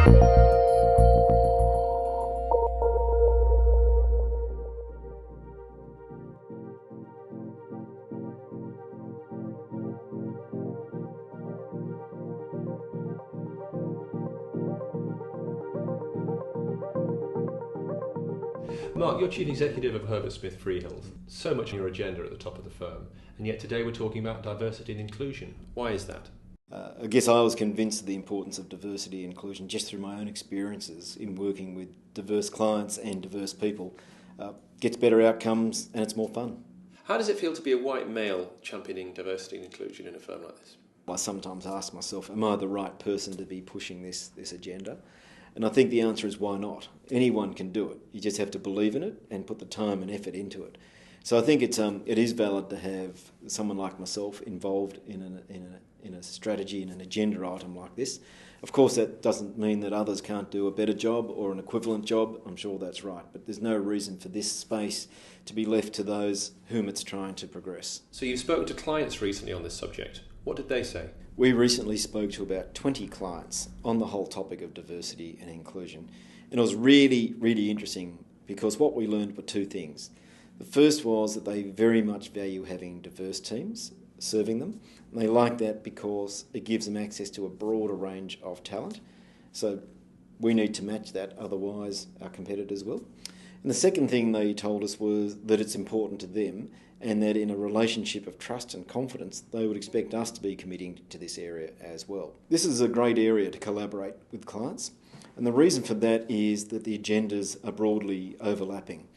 Mark, you're Chief Executive of Herbert Smith Freehills. So much on your agenda at the top of the firm, and yet today we're talking about diversity and inclusion. Why is that? I guess I was convinced of the importance of diversity and inclusion just through my own experiences in working with diverse clients and diverse people. Gets better outcomes and it's more fun. How does it feel to be a white male championing diversity and inclusion in a firm like this? I sometimes ask myself, am I the right person to be pushing this agenda? And I think the answer is why not? Anyone can do it. You just have to believe in it and put the time and effort into it. So I think it is valid to have someone like myself involved in a strategy and an agenda item like this. Of course, that doesn't mean that others can't do a better job or an equivalent job. I'm sure that's right. But there's no reason for this space to be left to those whom it's trying to progress. So you've spoken to clients recently on this subject. What did they say? We recently spoke to about 20 clients on the whole topic of diversity and inclusion. And it was really, really interesting because what we learned were two things. The first was that they very much value having diverse teams serving them. And they like that because it gives them access to a broader range of talent. So we need to match that, otherwise our competitors will. And the second thing they told us was that it's important to them and that in a relationship of trust and confidence, they would expect us to be committing to this area as well. This is a great area to collaborate with clients. And the reason for that is that the agendas are broadly overlapping.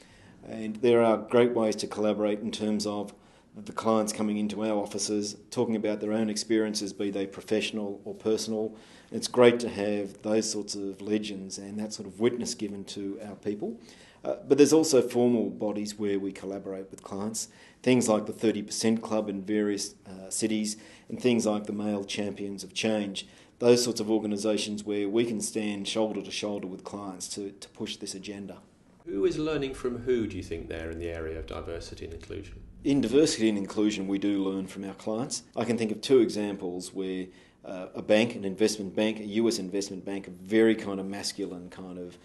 And there are great ways to collaborate in terms of the clients coming into our offices, talking about their own experiences, be they professional or personal. It's great to have those sorts of legends and that sort of witness given to our people. But there's also formal bodies where we collaborate with clients, things like the 30% Club in various cities and things like the Male Champions of Change, those sorts of organisations where we can stand shoulder to shoulder with clients to push this agenda. Who is learning from who, do you think, there in the area of diversity and inclusion? In diversity and inclusion, we do learn from our clients. I can think of two examples where a bank, an investment bank, a US investment bank, a very kind of masculine kind of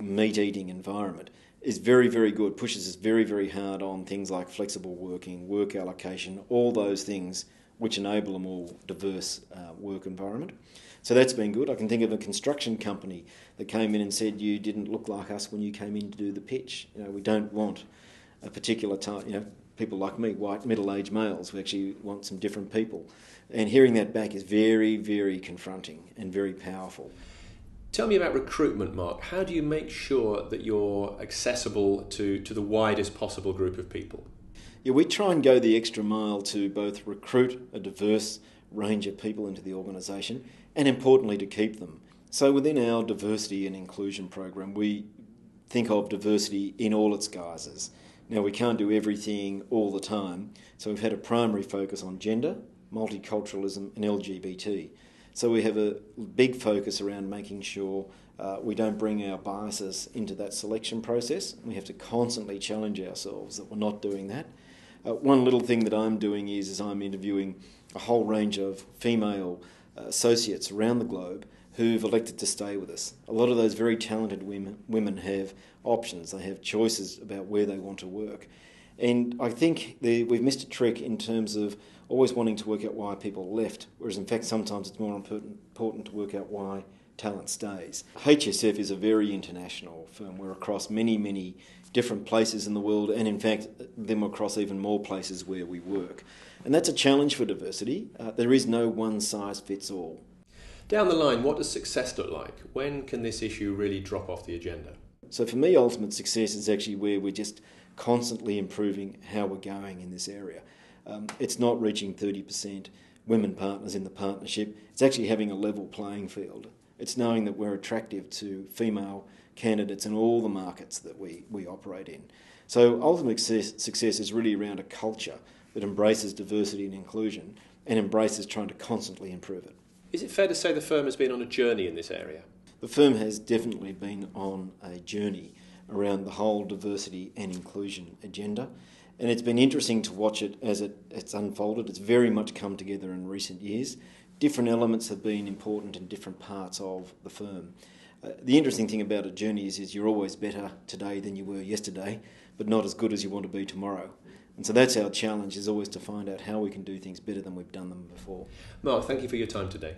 meat-eating environment, is very, very good, pushes us very, very hard on things like flexible working, work allocation, all those things which enable a more diverse work environment. So that's been good. I can think of a construction company that came in and said, you didn't look like us when you came in to do the pitch. We don't want a particular type, people like me, white middle-aged males. We actually want some different people. And hearing that back is very, very confronting and very powerful. Tell me about recruitment, Mark. How do you make sure that you're accessible to the widest possible group of people? Yeah, we try and go the extra mile to both recruit a diverse range of people into the organisation and, importantly, to keep them. So within our diversity and inclusion program, we think of diversity in all its guises. Now, we can't do everything all the time, so we've had a primary focus on gender, multiculturalism and LGBT. So we have a big focus around making sure we don't bring our biases into that selection process. We have to constantly challenge ourselves that we're not doing that. One little thing that I'm doing is I'm interviewing a whole range of female associates around the globe who've elected to stay with us. A lot of those very talented women have options. They have choices about where they want to work. And I think we've missed a trick in terms of always wanting to work out why people left, whereas in fact sometimes it's more important to work out why talent stays. HSF is a very international firm. We're across many, many different places in the world, and in fact then we're across even more places where we work. And that's a challenge for diversity. There is no one size fits all. Down the line, what does success look like? When can this issue really drop off the agenda? So for me, ultimate success is actually where we're just constantly improving how we're going in this area. It's not reaching 30% women partners in the partnership. It's actually having a level playing field. It's knowing that we're attractive to female candidates in all the markets that we operate in. So ultimate success is really around a culture that embraces diversity and inclusion and embraces trying to constantly improve it. Is it fair to say the firm has been on a journey in this area? The firm has definitely been on a journey around the whole diversity and inclusion agenda, and it's been interesting to watch it as it's unfolded. It's very much come together in recent years. different elements have been important in different parts of the firm. The interesting thing about a journey is you're always better today than you were yesterday, but not as good as you want to be tomorrow. And so that's our challenge, is always to find out how we can do things better than we've done them before. Mark, thank you for your time today.